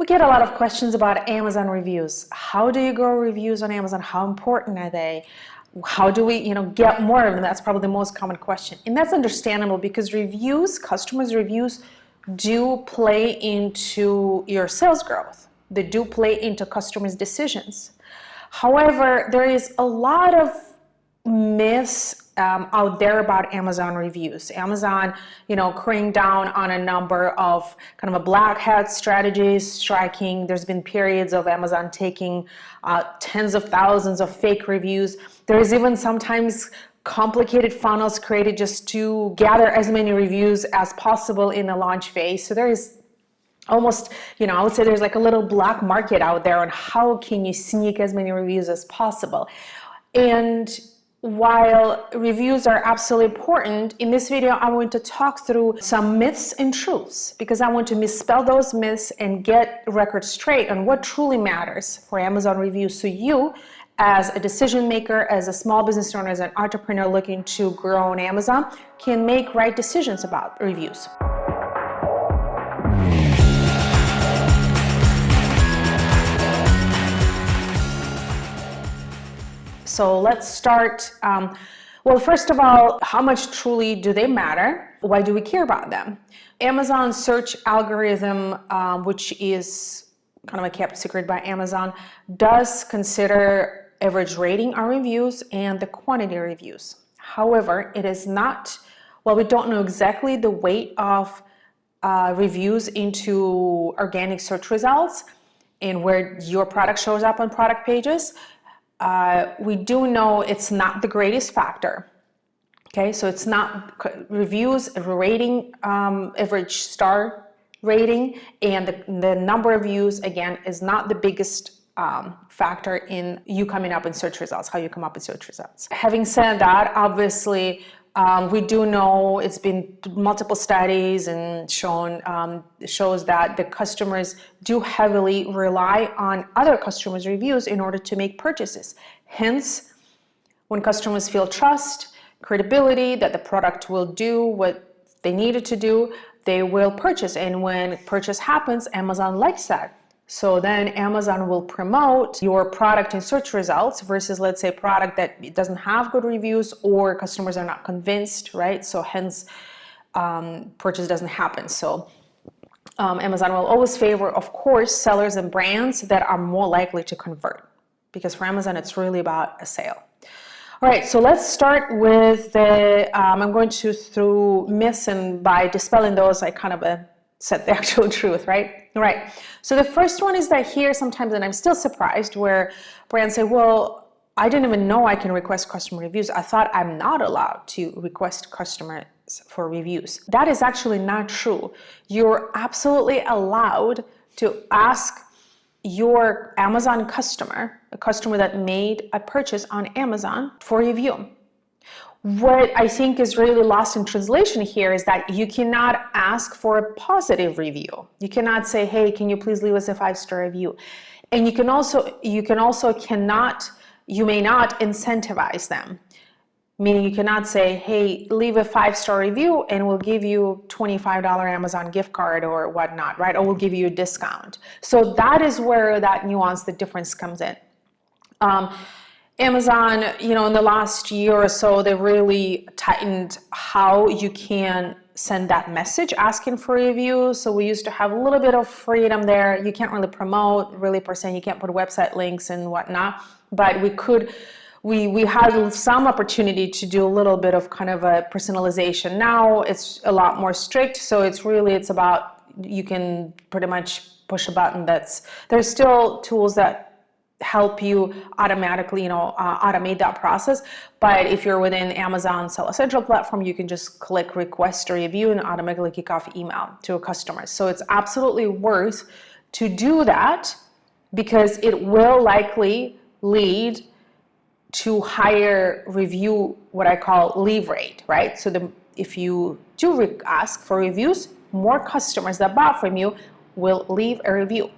get a lot of questions about Amazon reviews. How do you grow reviews on Amazon? How important are they? How do we, get more of them? That's probably the most common question. And that's understandable because reviews, customers' reviews, do play into your sales growth. They do play into customers' decisions. However, there is a lot of myths out there about Amazon reviews. Amazon, crowing down on a number of kind of a black hat strategies, striking. There's been periods of Amazon taking tens of thousands of fake reviews. There's even sometimes complicated funnels created just to gather as many reviews as possible in the launch phase. So there is almost, I would say there's like a little black market out there on how can you sneak as many reviews as possible. And while reviews are absolutely important, in this video I'm going to talk through some myths and truths because I want to misspell those myths and get records straight on what truly matters for Amazon reviews, so you as a decision maker, as a small business owner, as an entrepreneur looking to grow on Amazon can make right decisions about reviews. So let's start. Well, first of all, how much truly do they matter? Why do we care about them? Amazon's search algorithm, which is kind of a kept secret by Amazon, does consider average rating on reviews and the quantity of reviews. However, it is not, we don't know exactly the weight of reviews into organic search results and where your product shows up on product pages. We do know it's not the greatest factor. Okay, so it's not reviews, rating, average star rating, and the number of views, again, is not the biggest factor in you coming up in search results, how you come up in search results. Having said that, obviously, we do know it's been multiple studies and shows that the customers do heavily rely on other customers' reviews in order to make purchases. Hence, when customers feel trust, credibility that the product will do what they need it to do, they will purchase. And when purchase happens, Amazon likes that. So then Amazon will promote your product in search results versus, let's say, a product that doesn't have good reviews or customers are not convinced, right? So hence, purchase doesn't happen. So Amazon will always favor, of course, sellers and brands that are more likely to convert, because for Amazon, it's really about a sale. All right, so let's start with I'm going to through myths, and by dispelling those, I kind of set the actual truth, right? All right, so the first one is that here sometimes, and I'm still surprised, where brands say, well, I didn't even know I can request customer reviews. I thought I'm not allowed to request customers for reviews. That is actually not true. You're absolutely allowed to ask your Amazon customer, a customer that made a purchase on Amazon, for review. What I think is really lost in translation here is that you cannot ask for a positive review. You cannot say, hey, can you please leave us a 5-star review? And you may not incentivize them. Meaning you cannot say, hey, leave a 5-star review and we'll give you $25 Amazon gift card or whatnot, right? Or we'll give you a discount. So that is where that nuance, the difference comes in. Amazon, in the last year or so, they really tightened how you can send that message asking for a review. So we used to have a little bit of freedom there. You can't really promote really per se. You can't put website links and whatnot, but we had some opportunity to do a little bit of kind of a personalization. Now it's a lot more strict. So it's about, you can pretty much push a button. There's still tools that help you automatically, automate that process. But if you're within Amazon Seller Central platform, you can just click request a review and automatically kick off email to a customer. So it's absolutely worth to do that because it will likely lead to higher review, what I call leave rate, right? So if you do ask for reviews, more customers that bought from you will leave a review.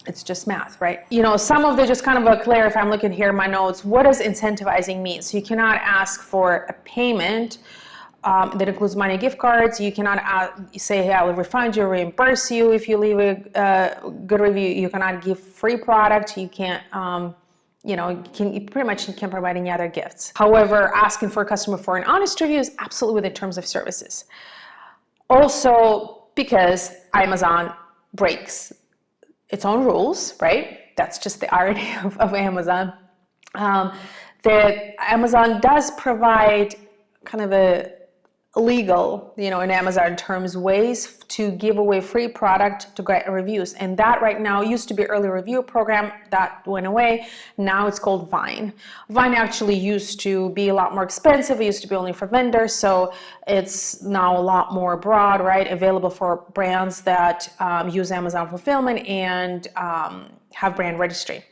It's just math, right? Some of the, just kind of a clarify, I'm looking here in my notes, what does incentivizing mean? So you cannot ask for a payment That includes money gift cards. You cannot say, hey, I will refund you, reimburse you if you leave a good review. You cannot give free product. You can't, you pretty much can't provide any other gifts. However, asking for a customer for an honest review is absolutely within terms of services. Also, because Amazon breaks its own rules, right? That's just the irony of Amazon. That Amazon does provide kind of a legal, in Amazon terms, ways to give away free product to get reviews. And that right now used to be early review program that went away. Now it's called Vine. Vine actually used to be a lot more expensive. It used to be only for vendors. So it's now a lot more broad, right? Available for brands that use Amazon fulfillment and have brand registry.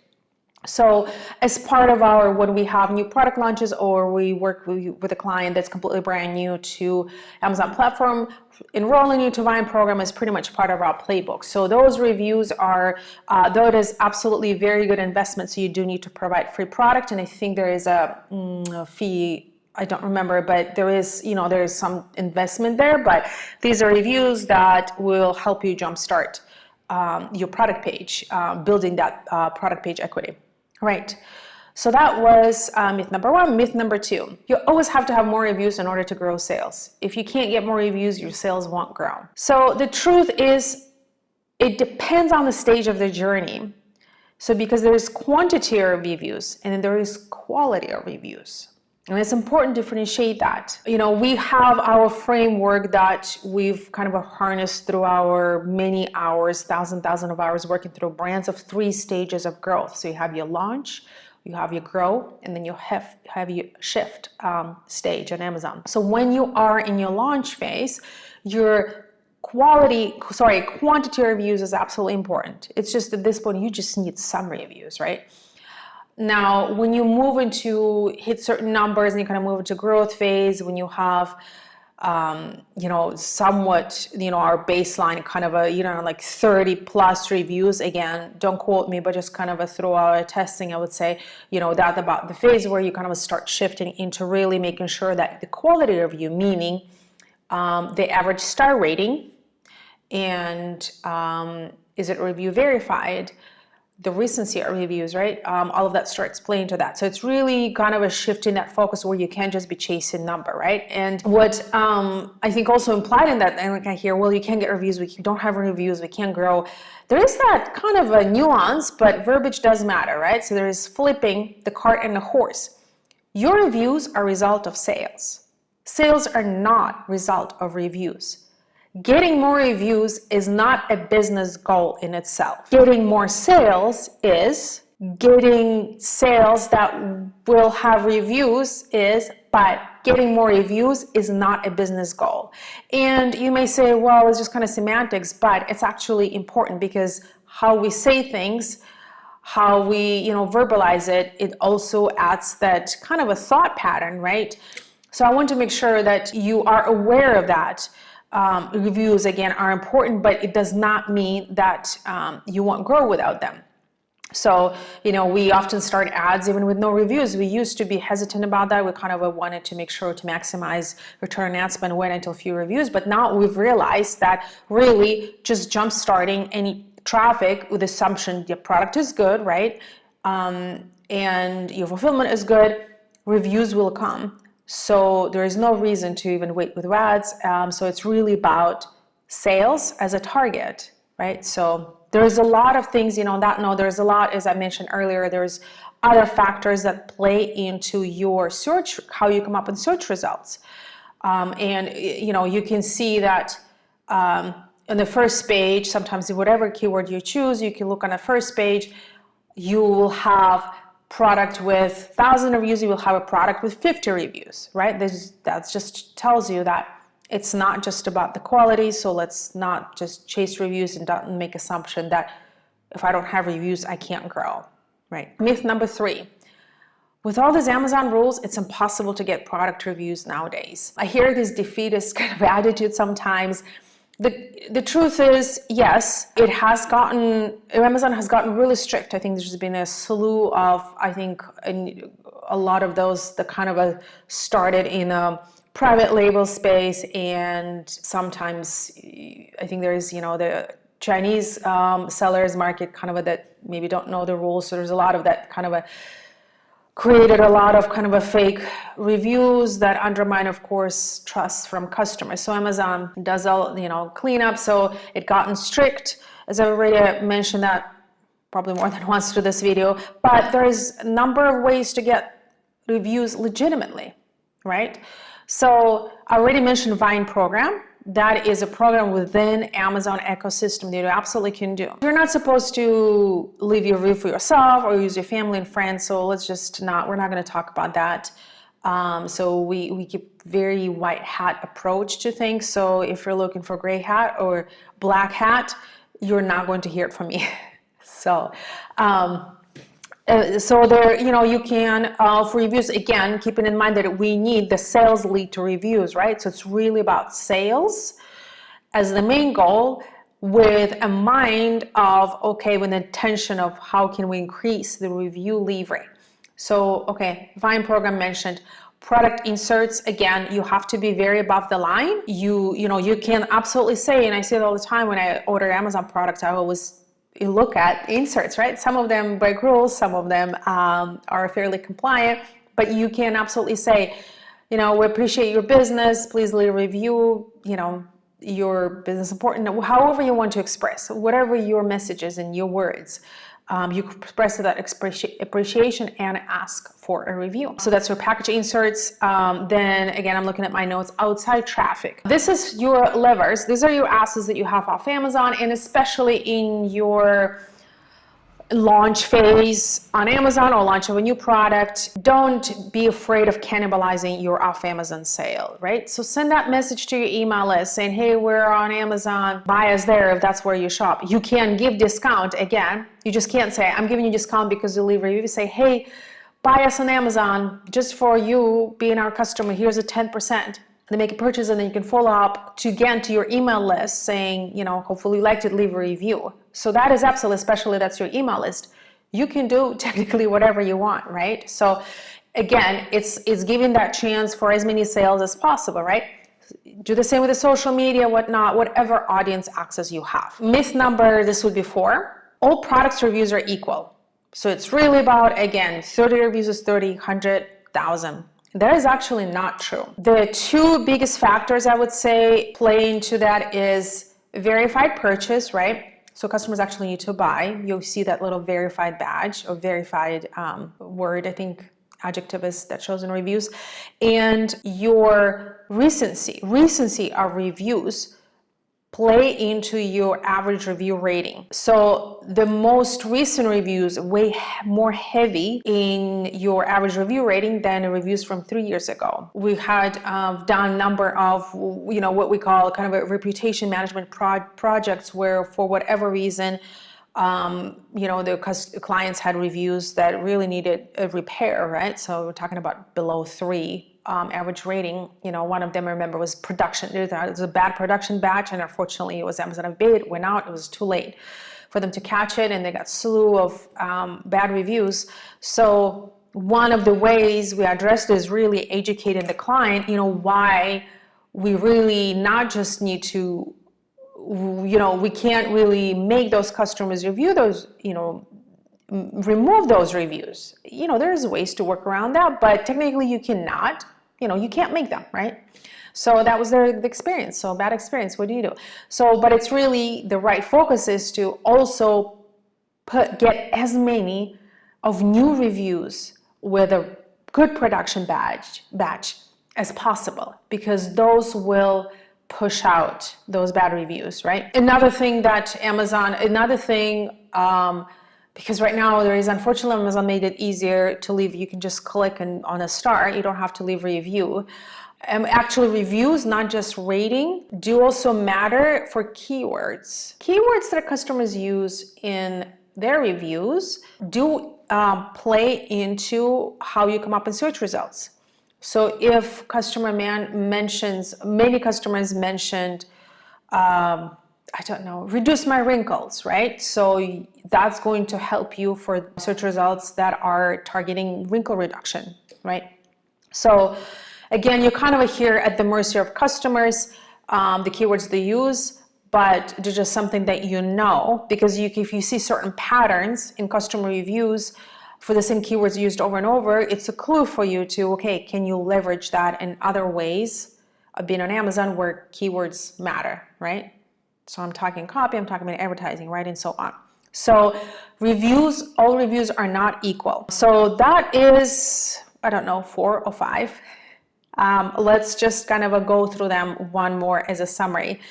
So as part of when we have new product launches or we work with a client that's completely brand new to Amazon platform, enrolling you to Vine program is pretty much part of our playbook. So those reviews are, though it is absolutely a very good investment, so you do need to provide free product. And I think there is a fee, I don't remember, but there is some investment there. But these are reviews that will help you jumpstart your product page, building that product page equity. Right. So that was myth number one. Myth number two, you always have to have more reviews in order to grow sales. If you can't get more reviews, your sales won't grow. So the truth is, it depends on the stage of the journey. So because there is quantity of reviews and then there is quality of reviews. And it's important to differentiate that. We have our framework that we've kind of harnessed through our many hours, thousand of hours working through brands of 3 stages of growth. So you have your launch, you have your grow, and then you have your shift stage on Amazon. So when you are in your launch phase, your quantity of reviews is absolutely important. It's just at this point, you just need some reviews, right? Now, when you hit certain numbers and you kind of move into growth phase, when you have, somewhat, our baseline kind of like 30 plus reviews, again, don't quote me, but just kind of through our testing, I would say, that's about the phase where you kind of start shifting into really making sure that the quality of review, meaning the average star rating and is it review verified, the recency of reviews, right? All of that starts playing to that. So it's really kind of a shift in that focus where you can't just be chasing number, right? And what I think also implied in that, and like I hear, well, you can't get reviews, we don't have reviews, we can't grow. There is that kind of a nuance, but verbiage does matter, right? So there is flipping the cart and the horse. Your reviews are a result of sales. Sales are not result of reviews. Getting more reviews is not a business goal in itself. Getting more sales is. Getting sales that will have reviews is, but getting more reviews is not a business goal. And you may say, well, it's just kind of semantics, but it's actually important because how we say things, how we, verbalize it, it also adds that kind of a thought pattern, right? So I want to make sure that you are aware of that. Reviews, again, are important, but it does not mean that you won't grow without them. So, we often start ads even with no reviews. We used to be hesitant about that. We kind of wanted to make sure to maximize return on ad spend, wait until few reviews. But now we've realized that really just jump starting any traffic with assumption your product is good, right? And your fulfillment is good, reviews will come. So there is no reason to even wait with ads. So it's really about sales as a target, right? So there's a lot of things, on that note, there's a lot, as I mentioned earlier, there's other factors that play into your search, how you come up in search results. And you can see that on the first page, sometimes whatever keyword you choose, you can look on the first page, you will have product with 1,000 reviews, you will have a product with 50 reviews, right? That just tells you that it's not just about the quality, so let's not just chase reviews and don't make assumption that if I don't have reviews, I can't grow, right? Myth number 3, with all these Amazon rules, it's impossible to get product reviews nowadays. I hear this defeatist kind of attitude sometimes. The truth is, yes, Amazon has gotten really strict. I think there's been a slew of, a lot of those that kind of started in private label space, and sometimes I think there is, the Chinese sellers market kind of that maybe don't know the rules. So there's a lot of that kind of created a lot of kind of a fake reviews that undermine, of course, trust from customers. So Amazon does all, cleanup. So it gotten strict, as I already mentioned that probably more than once through this video, but there is a number of ways to get reviews legitimately, right? So I already mentioned Vine program. That is a program within Amazon ecosystem that you absolutely can do. You're not supposed to leave your review for yourself or use your family and friends, so we're not going to talk about that. So we keep very white hat approach to things. So if you're looking for gray hat or black hat, you're not going to hear it from me. So there, you can, for reviews, again, keeping in mind that we need the sales lead to reviews, right? So it's really about sales as the main goal, with a mind of, okay, with the intention of how can we increase the review leave rate. So, okay, Vine program mentioned. Product inserts, again, you have to be very above the line. You can absolutely say, and I say it all the time when I order Amazon products, I always look at inserts, right? Some of them break rules, some of them are fairly compliant, but you can absolutely say, we appreciate your business, please leave a review, your business important, however you want to express, whatever your message is in your words. You express that appreciation and ask for a review. So that's your package inserts. Then again, I'm looking at my notes, outside traffic. This is your levers. These are your assets that you have off Amazon, and especially in your launch phase on Amazon or launch of a new product, don't be afraid of cannibalizing your off Amazon sale, right? So send that message to your email list saying, hey, we're on Amazon, buy us there if that's where you shop. You can give discount, again, you just can't say, I'm giving you discount because you leave a review. You say, hey, buy us on Amazon just for you being our customer, here's a 10%. They make a purchase, and then you can follow up to your email list saying, hopefully you liked it, leave a review. So that is absolutely, especially that's your email list. You can do technically whatever you want, right? So again, it's giving that chance for as many sales as possible, right? Do the same with the social media, whatnot, whatever audience access you have. Myth number, this would be 4. All products reviews are equal. So it's really about, again, 30 reviews is 30, 100, 1,000. That is actually not true. The 2 biggest factors I would say play into that is verified purchase, right? So customers actually need to buy. You'll see that little verified badge or verified word, I think adjective is that shows in reviews. And your recency of reviews play into your average review rating. So the most recent reviews way more heavy in your average review rating than reviews from 3 years ago. We had done a number of, what we call kind of a reputation management projects where for whatever reason, the clients had reviews that really needed a repair, right? So we're talking about below 3. Average rating, one of them I remember was production. It was a bad production batch, and unfortunately it was Amazon FBA. It went out, it was too late for them to catch it, and they got a slew of bad reviews. So one of the ways we addressed is really educating the client, why we really not just need to, we can't really make those customers review those, remove those reviews. There's ways to work around that, but technically you cannot. You can't make them, right? So that was the experience. So bad experience, what do you do? So, but it's really the right focus is to also get as many of new reviews with a good production batch as possible, because those will push out those bad reviews, right? Another thing, because right now there is, unfortunately, Amazon made it easier to leave. You can just click on a star. You don't have to leave a review. Actually, reviews, not just rating, do also matter for keywords. Keywords that customers use in their reviews do play into how you come up in search results. So if many customers mentioned, reduce my wrinkles, right? So that's going to help you for search results that are targeting wrinkle reduction, right? So Again, you're kind of here at the mercy of customers, the keywords they use, but it's just something that you know, because if you see certain patterns in customer reviews for the same keywords used over and over, it's a clue for you to, okay, can you leverage that in other ways of being on Amazon where keywords matter, right? So I'm talking copy, I'm talking about advertising, right, and so on. So reviews, all reviews are not equal. So that is, I don't know, 4 or 5. Let's just kind of go through them one more as a summary.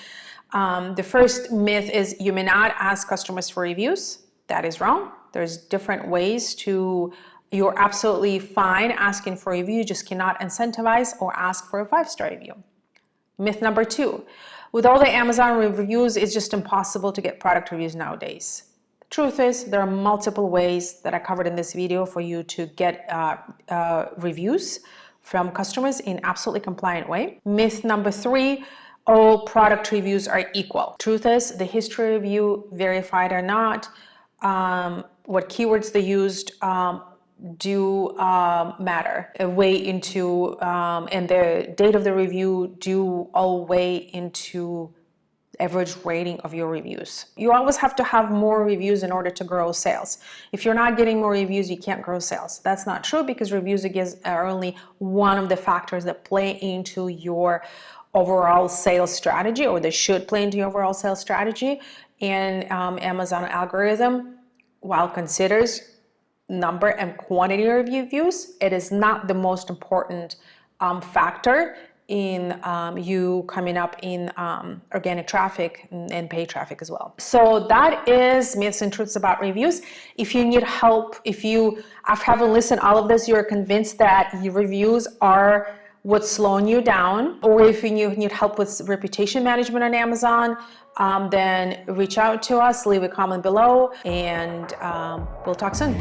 The first myth is you may not ask customers for reviews. That is wrong. There's different ways to, you're absolutely fine asking for a review, you just cannot incentivize or ask for a 5-star review. Myth number 2, with all the Amazon reviews, it's just impossible to get product reviews nowadays. The truth is, there are multiple ways that I covered in this video for you to get reviews from customers in absolutely compliant way. Myth number 3, all product reviews are equal. Truth is, the history review, verified or not, what keywords they used do matter. A way into, and the date of the review do all weigh into average rating of your reviews. You always have to have more reviews in order to grow sales. If you're not getting more reviews, you can't grow sales. That's not true, because reviews are only one of the factors that play into your overall sales strategy, or they should play into your overall sales strategy. And Amazon algorithm, while considers number and quantity of reviews, it is not the most important factor in you coming up in organic traffic and paid traffic as well. So that is myths and truths about reviews. If you need help, if you haven't listened all of this, you're convinced that your reviews are what's slowing you down, or if you need help with reputation management on Amazon, then reach out to us, leave a comment below, and we'll talk soon.